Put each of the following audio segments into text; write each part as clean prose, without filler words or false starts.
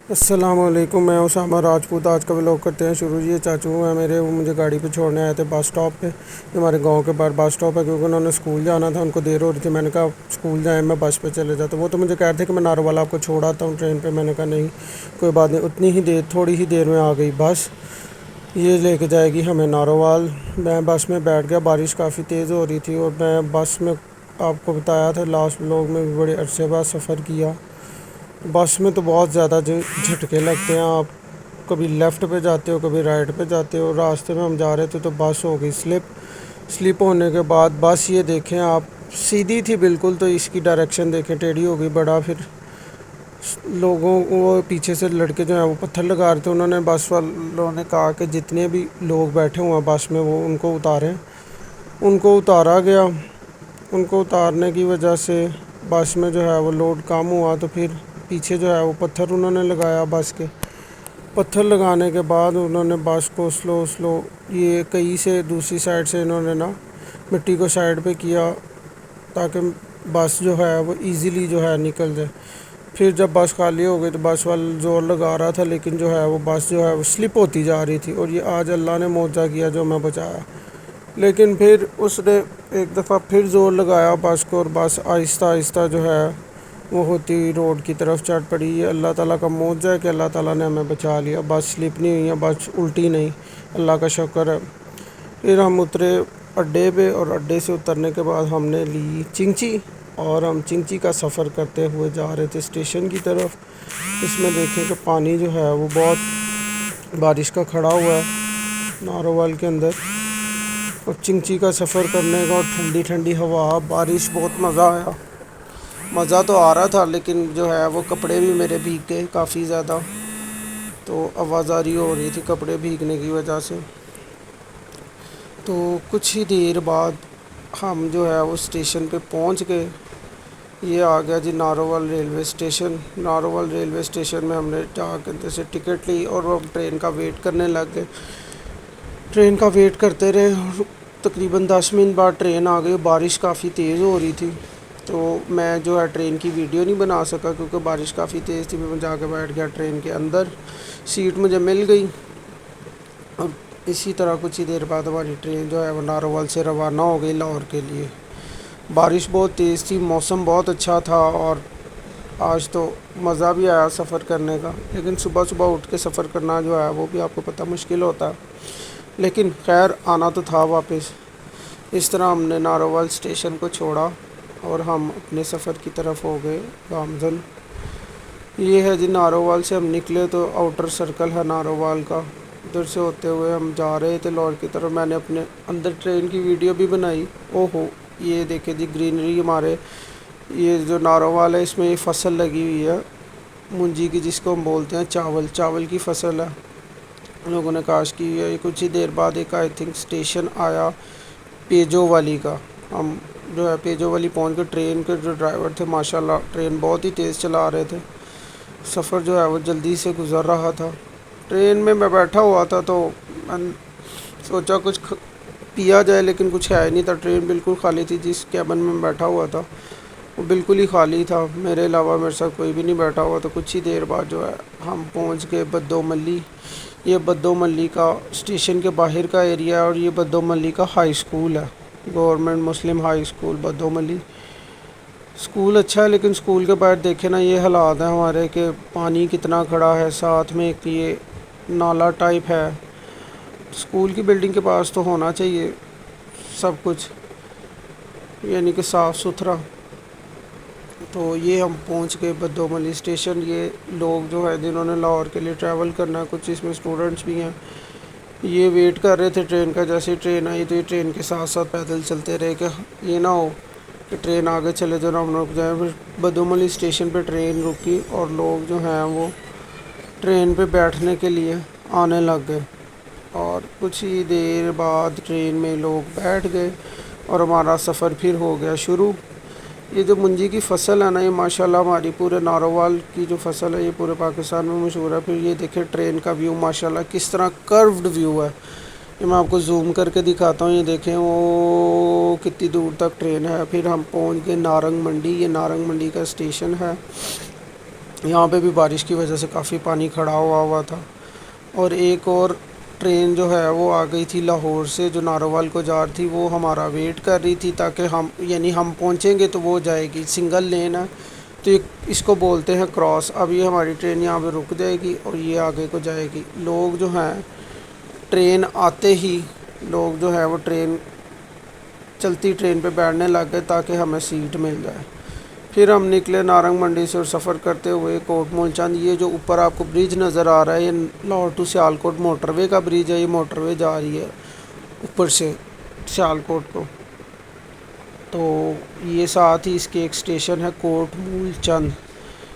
السلام علیکم، میں اسامہ راجپوت۔ آج کا ولاگ کرتے ہیں شروع۔ یہ چاچو ہیں میرے، وہ مجھے گاڑی پہ چھوڑنے آئے تھے بس اسٹاپ پہ۔ یہ ہمارے گاؤں کے باہر بس اسٹاپ ہے، کیونکہ انہوں نے اسکول جانا تھا، ان کو دیر ہو رہی تھی۔ میں نے کہا اسکول جائیں، میں بس پہ چلے جاتا۔ وہ تو مجھے کہہ رہے تھے کہ میں ناروال آپ کو چھوڑ آتا ہوں ٹرین پہ۔ میں نے کہا نہیں کوئی بات نہیں، اتنی ہی دیر، تھوڑی ہی دیر میں آ گئی بس، یہ لے کے جائے گی ہمیں ناروال۔ میں بس میں بیٹھ گیا، بارش کافی تیز ہو رہی تھی، اور میں بس میں آپ کو بتایا تھا لاسٹ ولاگ میں بھی، بڑے عرصے بعد سفر کیا۔ بس میں تو بہت زیادہ جھٹکے لگتے ہیں، آپ کبھی لیفٹ پہ جاتے ہو کبھی رائٹ پہ جاتے ہو۔ راستے میں ہم جا رہے تھے تو بس ہو گئی سلپ ہونے کے بعد بس، یہ دیکھیں آپ، سیدھی تھی بالکل، تو اس کی ڈائریکشن دیکھیں ٹیڑھی ہو گئی بڑا۔ پھر لوگوں کو پیچھے سے لڑکے جو ہیں وہ پتھر لگا رہے تھے، انہوں نے بس والوں نے کہا کہ جتنے بھی لوگ بیٹھے ہوئے ہیں بس میں وہ ان کو اتاریں۔ ان کو اتارا گیا، ان کو اتارنے کی وجہ سے بس میں جو ہے وہ لوڈ کم ہوا، تو پھر پیچھے جو ہے وہ پتھر انہوں نے لگایا بس کے۔ پتھر لگانے کے بعد انہوں نے بس کو سلو یہ کئی سے دوسری سائڈ سے انہوں نے مٹی کو سائڈ پہ کیا، تاکہ بس جو ہے وہ ایزیلی جو ہے نکل جائے۔ پھر جب بس خالی ہو گئی تو بس والا زور لگا رہا تھا، لیکن جو ہے وہ بس جو ہے وہ سلپ ہوتی جا رہی تھی، اور یہ آج اللہ نے معجزہ کیا جو میں بچایا۔ لیکن پھر اس نے ایک دفعہ پھر زور لگایا بس کو، اور بس آہستہ آہستہ جو ہے وہ ہوتی ہوئی روڈ کی طرف چڑھ پڑی۔ یہ اللہ تعالیٰ کا معجزہ ہے کہ اللہ تعالیٰ نے ہمیں بچا لیا، بس سلپ نہیں ہوئی ہے، بس الٹی نہیں، اللہ کا شکر ہے۔ پھر ہم اترے اڈے پہ، اور اڈے سے اترنے کے بعد ہم نے لی چنگچی، اور ہم چنگچی کا سفر کرتے ہوئے جا رہے تھے اسٹیشن کی طرف۔ اس میں دیکھیں کہ پانی جو ہے وہ بہت بارش کا کھڑا ہوا ہے ناروال کے اندر، اور چنگچی کا سفر کرنے کا، اور ٹھنڈی ٹھنڈی ہوا، بارش، بہت مزہ آیا۔ مزہ تو آ رہا تھا، لیکن جو ہے وہ کپڑے بھی میرے بھیگ گئے کافی زیادہ، تو آوازاری ہو رہی تھی کپڑے بھیگنے کی وجہ سے۔ تو کچھ ہی دیر بعد ہم جو ہے وہ اسٹیشن پہ پہنچ گئے۔ یہ آ گیا جی Narowal railway station. Narowal railway station میں ہم نے جا کے اندر سے ٹکٹ لی، اور ہم ٹرین کا ویٹ کرنے لگ گئے۔ ٹرین کا ویٹ کرتے رہے، اور تقریباً 10 منٹ بعد ٹرین آ گئی۔ بارش کافی تیز ہو رہی تھی، تو میں جو ہے ٹرین کی ویڈیو نہیں بنا سکا، کیونکہ بارش کافی تیز تھی۔ میں جا کے بیٹھ گیا ٹرین کے اندر، سیٹ مجھے مل گئی، اور اسی طرح کچھ ہی دیر بعد ہماری ٹرین جو ہے وہ ناروال سے روانہ ہو گئی لاہور کے لیے۔ بارش بہت تیز تھی، موسم بہت اچھا تھا، اور آج تو مزہ بھی آیا سفر کرنے کا۔ لیکن صبح صبح اٹھ کے سفر کرنا جو ہے وہ بھی آپ کو پتہ مشکل ہوتا ہے، لیکن خیر آنا تو تھا واپس۔ اس طرح ہم نے ناروال اسٹیشن کو چھوڑا، اور ہم اپنے سفر کی طرف ہو گئے گامزن۔ یہ ہے جی ناروال سے ہم نکلے تو آؤٹر سرکل ہے ناروال کا، ادھر سے ہوتے ہوئے ہم جا رہے تھے لاہور کی طرف۔ میں نے اپنے اندر ٹرین کی ویڈیو بھی بنائی۔ اوہو، یہ دیکھیں جی گرینری، ہمارے یہ جو ناروال ہے اس میں یہ فصل لگی ہوئی ہے منجی کی، جس کو ہم بولتے ہیں چاول کی فصل ہے، لوگوں نے کاشت کی ہوئی ہے۔ یہ کچھ ہی دیر بعد ایک آئی تھنک اسٹیشن آیا پیجو والی کا، ہم جو ہے پیجو والی پہنچ کے ٹرین کے جو ڈرائیور تھے ماشاءاللہ ٹرین بہت ہی تیز چلا رہے تھے، سفر جو ہے وہ جلدی سے گزر رہا تھا۔ ٹرین میں بیٹھا ہوا تھا، تو میں نے سوچا کچھ پیا جائے، لیکن کچھ ہے ہی نہیں تھا، ٹرین بالکل خالی تھی۔ جس کیبن میں بیٹھا ہوا تھا وہ بالکل ہی خالی تھا، میرے علاوہ میرے ساتھ کوئی بھی نہیں بیٹھا ہوا۔ تو کچھ ہی دیر بعد جو ہے ہم پہنچ گئے بدو ملی۔ یہ بدو ملی کا اسٹیشن کے باہر کا ایریا ہے، اور یہ بدو ملی کا ہائی اسکول ہے، گورنمنٹ مسلم ہائی اسکول بدو ملی۔ اسکول اچھا ہے، لیکن اسکول کے باہر دیکھیں نا یہ حالات ہیں ہمارے، کہ پانی کتنا کھڑا ہے، ساتھ میں ایک یہ نالا ٹائپ ہے۔ اسکول کی بلڈنگ کے پاس تو ہونا چاہیے سب کچھ، یعنی کہ صاف ستھرا۔ تو یہ ہم پہنچ گئے بدو ملی اسٹیشن۔ یہ لوگ جو ہے جنہوں نے لاہور کے لیے ٹریول کرنا ہے، کچھ اس میں اسٹوڈنٹس بھی ہیں، یہ ویٹ کر رہے تھے ٹرین کا۔ جیسے ہی ٹرین آئی تو یہ ٹرین کے ساتھ ساتھ پیدل چلتے رہے، کہ یہ نہ ہو کہ ٹرین آگے چلے جو ہم رک جائیں۔ پھر بدو ملی اسٹیشن پہ ٹرین رکی، اور لوگ جو ہیں وہ ٹرین پہ بیٹھنے کے لیے آنے لگ گئے، اور کچھ ہی دیر بعد ٹرین میں لوگ بیٹھ گئے، اور ہمارا سفر پھر ہو گیا شروع۔ یہ جو منجی کی فصل ہے نا، یہ ماشاءاللہ ہماری پورے ناروال کی جو فصل ہے یہ پورے پاکستان میں مشہور ہے۔ پھر یہ دیکھیں ٹرین کا ویو ماشاءاللہ کس طرح کروڈ ویو ہے، یہ میں آپ کو زوم کر کے دکھاتا ہوں۔ یہ دیکھیں وہ کتنی دور تک ٹرین ہے۔ پھر ہم پہنچ گئے نارنگ منڈی، یہ نارنگ منڈی کا اسٹیشن ہے۔ یہاں پہ بھی بارش کی وجہ سے کافی پانی کھڑا ہوا تھا. اور ایک اور ٹرین جو ہے وہ آ گئی تھی لاہور سے جو ناروال کو جا رہی تھی، وہ ہمارا ویٹ کر رہی تھی تاکہ ہم پہنچیں گے تو وہ جائے گی. سنگل لین ہے تو اس کو بولتے ہیں کراس. اب یہ ہماری ٹرین یہاں پہ رک جائے گی اور یہ آگے کو جائے گی. لوگ جو ہیں ٹرین آتے ہی لوگ جو ہے وہ چلتی ٹرین پہ بیٹھنے لگ گئے تاکہ ہمیں سیٹ مل جائے. پھر ہم نکلے نارنگ منڈی سے اور سفر کرتے ہوئے کوٹ ملچند. یہ جو اوپر آپ کو برج نظر آ رہا ہے یہ لاہور ٹو سیالکوٹ موٹر وے کا برج ہے. یہ موٹر وے جا رہی ہے اوپر سے سیالکوٹ کو. تو یہ ساتھ ہی اس کے ایک اسٹیشن ہے کوٹ مول چند.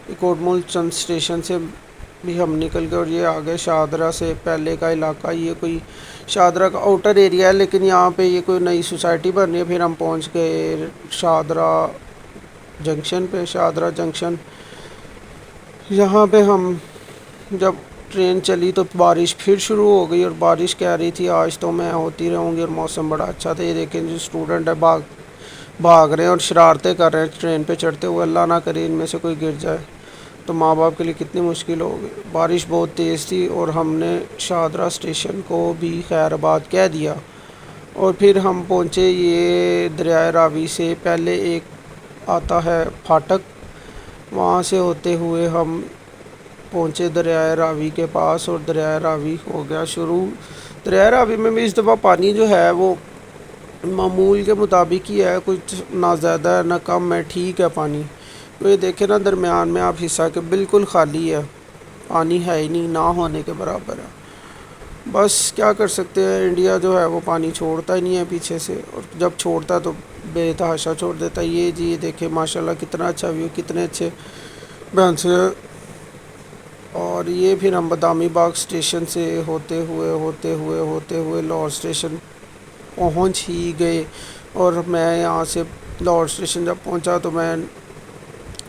یہ کوٹ مول چند اسٹیشن سے بھی ہم نکل گئے اور یہ آگے شاہدرہ سے پہلے کا علاقہ. یہ کوئی شاہدرہ کا آؤٹر ایریا ہے لیکن یہاں پہ یہ کوئی نئی سوسائٹی بن رہی ہے. پھر ہم پہنچ گئے شاہدرہ جنکشن پہ. شاہدرہ جنکشن یہاں پہ ہم جب ٹرین چلی تو بارش پھر شروع ہو گئی اور بارش کہہ رہی تھی آج تو میں ہوتی رہوں گی اور موسم بڑا اچھا تھا. یہ دیکھیں جو اسٹوڈنٹ ہے بھاگ رہے ہیں اور شرارتیں کر رہے ہیں ٹرین پہ چڑھتے ہوئے. اللہ نہ کرے ان میں سے کوئی گر جائے تو ماں باپ کے لیے کتنی مشکل ہوگی. بارش بہت تیز تھی اور ہم نے شاہدرہ اسٹیشن کو بھی خیر آباد کہہ دیا اور پھر ہم پہنچے. یہ دریائے راوی سے پہلے ایک آتا ہے پھاٹک، وہاں سے ہوتے ہوئے ہم پہنچے دریائے راوی کے پاس اور دریائے راوی ہو گیا شروع. دریائے راوی میں بھی اس دفعہ پانی جو ہے وہ معمول کے مطابق ہی ہے، کچھ نہ زیادہ ہے نہ کم ہے، ٹھیک ہے پانی. تو یہ دیکھیں نا درمیان میں آپ حصہ کہ بالکل خالی ہے، پانی ہے ہی نہیں، نہ ہونے کے برابر ہے. بس کیا کر سکتے ہیں، انڈیا جو ہے وہ پانی چھوڑتا ہی نہیں ہے پیچھے سے، اور جب چھوڑتا ہے تو بے تحاشا چھوڑ دیتا ہے. یہ دیکھیں ماشاءاللہ کتنا اچھا ویو، کتنے اچھے بینچ. اور یہ پھر ہم بادامی باغ اسٹیشن سے ہوتے ہوئے لاہور اسٹیشن پہنچ ہی گئے. اور میں یہاں سے لاہور اسٹیشن جب پہنچا تو میں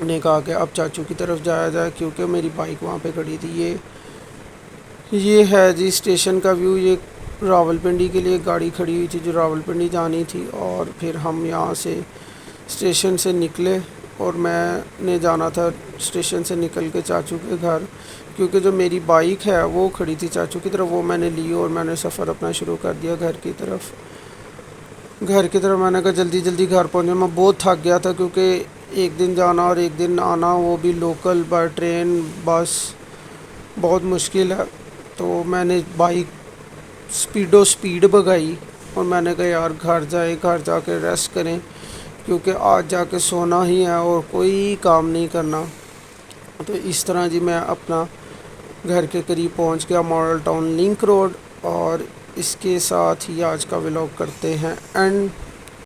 نے کہا کہ اب چاچو کی طرف جایا جائے کیونکہ میری بائک وہاں پہ کھڑی تھی. یہ ہے جی اسٹیشن کا ویو. یہ راولپنڈی کے لیے گاڑی کھڑی ہوئی تھی جو راولپنڈی جانی تھی. اور پھر ہم یہاں سے اسٹیشن سے نکلے اور میں نے جانا تھا اسٹیشن سے نکل کے چاچو کے گھر، کیونکہ جو میری بائک ہے وہ کھڑی تھی چاچو کی طرف، وہ میں نے لی اور میں نے سفر اپنا شروع کر دیا گھر کی طرف. میں نے کہا جلدی جلدی گھر پہنچے. میں بہت تھک گیا تھا کیونکہ ایک دن جانا اور ایک دن آنا، وہ بھی لوکل بائی ٹرین بس، بہت مشکل ہے. تو میں نے بائک سپیڈ بھگائی اور میں نے کہا یار گھر جا کے ریسٹ کریں کیونکہ آج جا کے سونا ہی ہے اور کوئی کام نہیں کرنا. تو اس طرح جی میں اپنا گھر کے قریب پہنچ گیا، ماڈل ٹاؤن لنک روڈ. اور اس کے ساتھ ہی آج کا ولاگ کرتے ہیں اینڈ.